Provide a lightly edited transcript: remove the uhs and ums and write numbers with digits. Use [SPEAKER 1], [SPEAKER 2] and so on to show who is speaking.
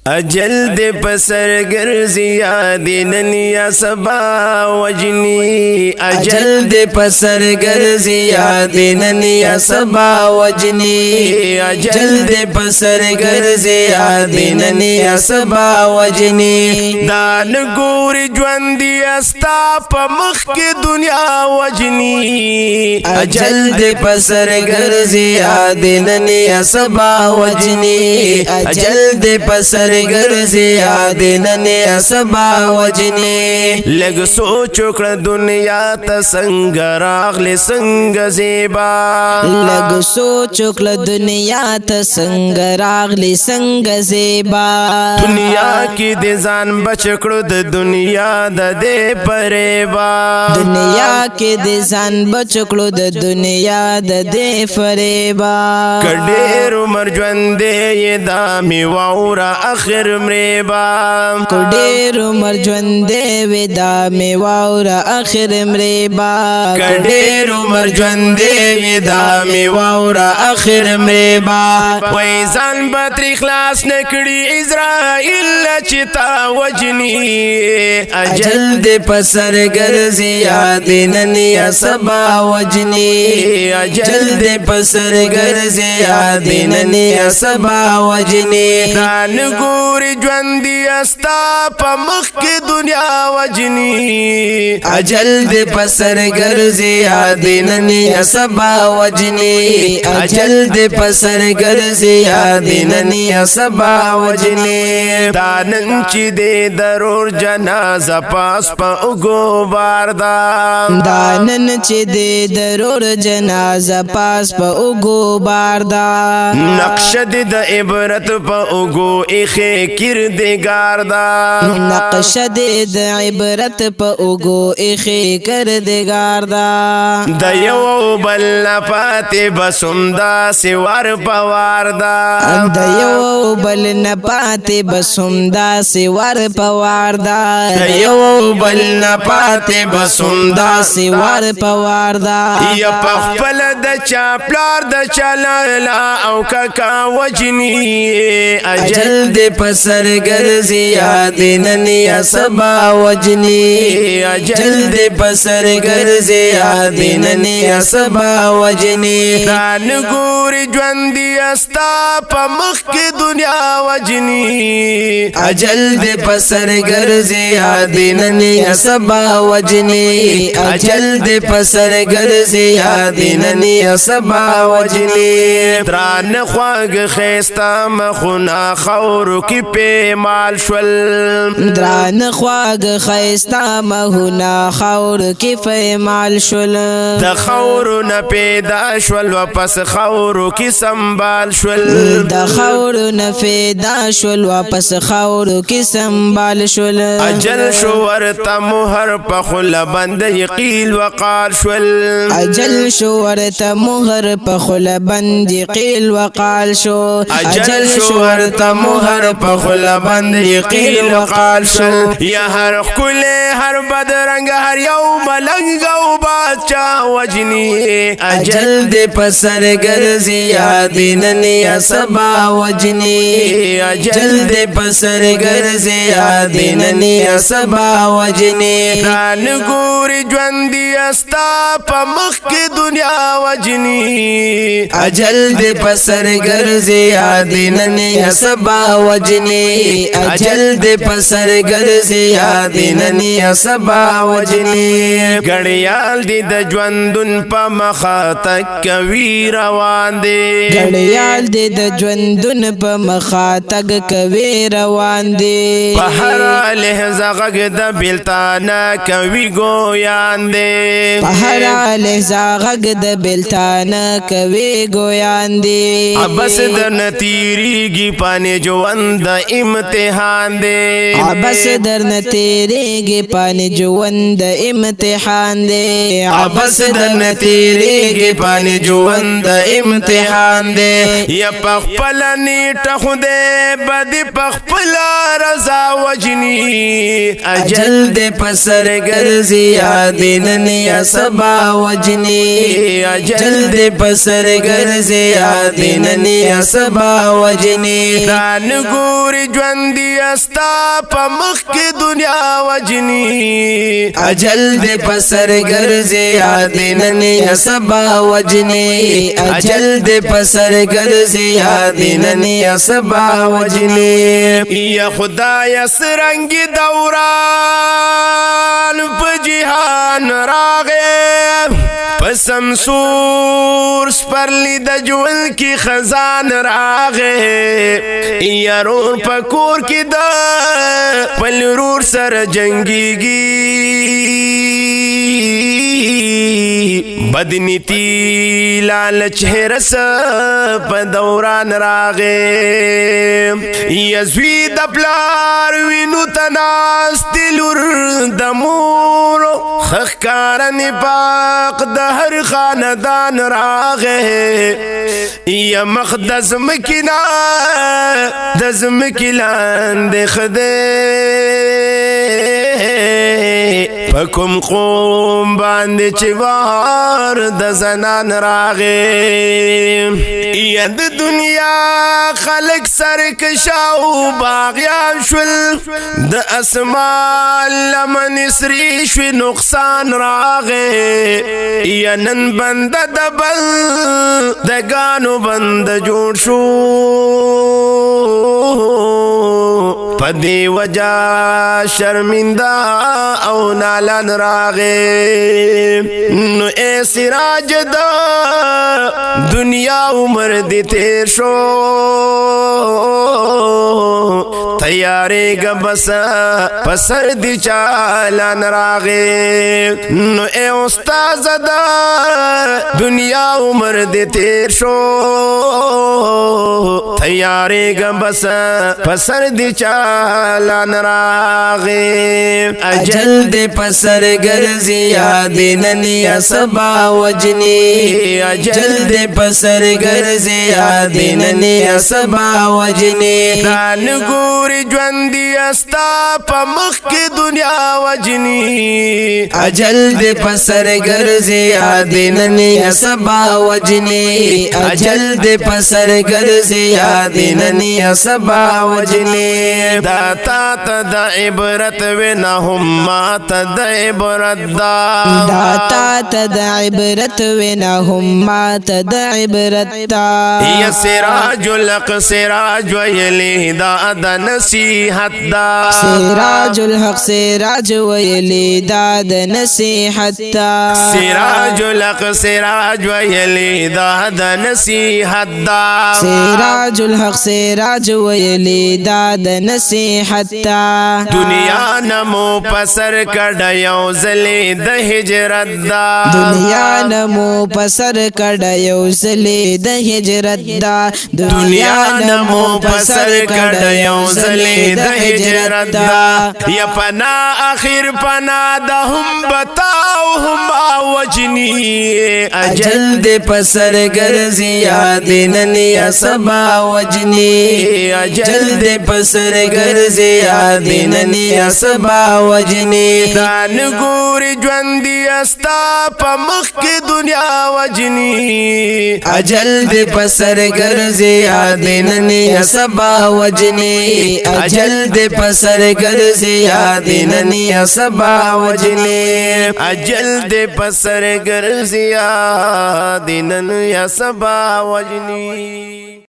[SPEAKER 1] اجل دے پسر گرزی یاد نن یا سبا وجنی
[SPEAKER 2] اجل دے پسر گرزی یاد نن یا سبا وجنی اجل دے پسر گرزی یاد نن یا سبا وجنی
[SPEAKER 1] دان گوری جوندی استا پا مخ کی دنیا وجنی
[SPEAKER 2] اجل دے پسر گرزی یاد نن یا سبا وجنی اجل دے پسر گرزی یاد نن یا سبا وجنی
[SPEAKER 1] لگ سوچ کړه دنیا ته څنګه راغلی څنګه زیبا
[SPEAKER 2] لگ سوچ کړه دنیا ته څنګه راغلی څنګه زیبا
[SPEAKER 1] دنیا کې د ځان بچ کړو د دنیا د دې پریبا
[SPEAKER 2] دنیا کې د ځان بچ کړو د دنیا د دې فریبا
[SPEAKER 1] کډېر عمر ژوندې دا می واورا اخر مریبا
[SPEAKER 2] کډېر عمر ژوندې ودا می واورا اخر مریبا
[SPEAKER 1] کډېر عمر ژوندې دا می واورا اخر مریبا وای ځان بتر اخلاص نکړي اسرائیل چتا وجنی
[SPEAKER 2] اجل دے پسر گرزی یاد نن یا سبا وجنی اجل دے پسر گرزی یاد نن یا سبا وجنی
[SPEAKER 1] دان گوری جوندی استا پا مخ کی دنیا وجنی
[SPEAKER 2] اجل دے پسر گرزی یاد نن یا سبا وجنی اجل دے پسر گرزی یاد نن یا سبا وجنی
[SPEAKER 1] دانن چی دے درور جنازہ پاس پا اگو باردا
[SPEAKER 2] دانن چی دے درور جنازہ پاس پا اگو باردا
[SPEAKER 1] نقش دے دا عبرت پا اگو اخے کردگار دا
[SPEAKER 2] نقش دے دا عبرت پا اگو اخے کردگار دا
[SPEAKER 1] دا یو بل نپاتے بسم دا سوار پوار دا
[SPEAKER 2] دا یو بل نپاتے بسم دا سوار پوار دا
[SPEAKER 1] یو
[SPEAKER 2] بل نپاتے بسم دا سوار پوار دا
[SPEAKER 1] یا پخپل دا چا پلار دا چا لالا او ککا وجنی
[SPEAKER 2] اجل دے پسر گرزی یاد نن یا سبا وجنی اجل دے پسر گرزی یاد نن یا سبا وجنی
[SPEAKER 1] دان گوری جوندی استا پا مخ کی دنیا وجنی
[SPEAKER 2] اجل دے پسر گرزی یاد نن یا سبا وجنی اجل دے پسر گرزی یاد نن یا سبا وجنی
[SPEAKER 1] دران خواگ خیستا مخونا خورو کی پیمال شول
[SPEAKER 2] دران خواگ خیستا مخونا خورو کی پیمال شول
[SPEAKER 1] د خورو نا پیدا شول واپس خورو کی سنبال شول
[SPEAKER 2] د خورو نا پیدا شول واپس خورو کی سنبال شول
[SPEAKER 1] اجل شو ورتا مهر پخلا بند یقیل وقال شول
[SPEAKER 2] اجل شو ورتا مهر پخلا بند یقیل وقال شو
[SPEAKER 1] اجل شو ورتا مهر پخلا بند یقیل وقال شو یا هر کل هر بدرنگ هر یو ملنگ او بادشاہ وجنی
[SPEAKER 2] اجل دے پسر گرزی یاد نن یا سبا وجنی اجل دے پسر گرزی یاد نن یا سبا وجنی
[SPEAKER 1] دان گوری جوندی استا پا مخ کی دنیا وجنی
[SPEAKER 2] اجل دے پسر گرزی یاد نن یا سبا وجنی اجل دے پسر گرزی یاد نن یا سبا وجنی
[SPEAKER 1] گڑیال دی د ژوندون په مخه تک کوي روان دی
[SPEAKER 2] گڑیال دی د ژوندون په مخه تک کوي روان دی
[SPEAKER 1] په هر لحظه غږ د بلتانه کوي ګویان دی
[SPEAKER 2] په هر لحظه غږ د بلتانه کوي ګویان دی
[SPEAKER 1] بس درنه تیریږي پانې ژوند د امتحان دی
[SPEAKER 2] بس درنه تیریږي پانې ژوند د امتحان دی
[SPEAKER 1] بس درنه تیریږي پانې ژوند د امتحان دی یا پخپل نیټه خدای بدی پخپل رضا وجنی
[SPEAKER 2] اجل دے پسر گرزی یاد نن یا سبا وجنی اجل دے پسر گرزی یاد نن یا سبا وجنی
[SPEAKER 1] دان ګوري ژوندي استا په مخ کې دنیا وجني
[SPEAKER 2] اجل دې پسر ګرځي یاد نن یا سبا وجني اجل دې پسر ګرځي یاد نن یا سبا وجني
[SPEAKER 1] یا خدای سرنګ دوران په جهان راغې پسمسور سپرلی د ژوند کی خزان راغې یا رور پکور کی د پلرور سر جنگیږي بدنیتی لالچ هرس په دوران راغې یا زوی د پلار وینو تناس دلور د مور خخکارن پاک د هر خاندان راغې یا مخدز مکینا دز مکلان د خدای پکم قوم باندې چوار د زنان راغې یا د دنیا خلق سرکشاو باغیان شول د اسمان لمن سری شوی نقصان راغې یا نن بند دبل دگانو بند جوړ شو پدی وجہ شرمندہ او نالان راغے نو اے سراج دا دنیا عمر دی تیر شو تیارے گا بس پسر دی چالان راغے نو اے استاز دا دنیا عمر دی تیر شو تیارے گا بس پسر دی چالان راغے
[SPEAKER 2] اجل دے پسر گرزی یاد نن یا سبا وجنی اجل دے پسر گرزی یاد نن یا سبا وجنی
[SPEAKER 1] دان گوری ژوندي استا په مخ کې دنیا وجنی
[SPEAKER 2] اجل دے پسر گرزی یاد نن یا سبا وجنی اجل دے پسر گرزی یاد نن یا سبا وجنی
[SPEAKER 1] داتا تد عبرت ونهم ما تد عبرت
[SPEAKER 2] داتا تد عبرت ونهم ما تد عبرت
[SPEAKER 1] یا سراج الحق سراج ویلی دا نصیحت دا
[SPEAKER 2] سراج الحق سراج ویلی دا نصیحت
[SPEAKER 1] سراج الحق سراج ویلی دا نصیحت دا
[SPEAKER 2] سراج الحق سراج ویلی دا نصیحت
[SPEAKER 1] دنیا نمو پسر کډ یو زلی د هجرت دا
[SPEAKER 2] دنیا نمو پسر کډ یو زلی د هجرت دا
[SPEAKER 1] دنیا نمو پسر کډ یو زلی د هجرت دا یا پنا اخر پنا د هم بتاو هم وجنی
[SPEAKER 2] اجل دے پسر گرزی یاد نن یا سبا وجنی اجل دے پسر گرزی یاد نن یا سبا وجنی
[SPEAKER 1] دان گوری ژوندي استا په مخ کې دنیا وجنی
[SPEAKER 2] اجل دے پسر گرزی یاد نن یا سبا وجنی اجل دے پسر گرزی یاد نن یا سبا وجنی
[SPEAKER 1] اجل دے پسر گرزی یاد نن یا سبا وجنی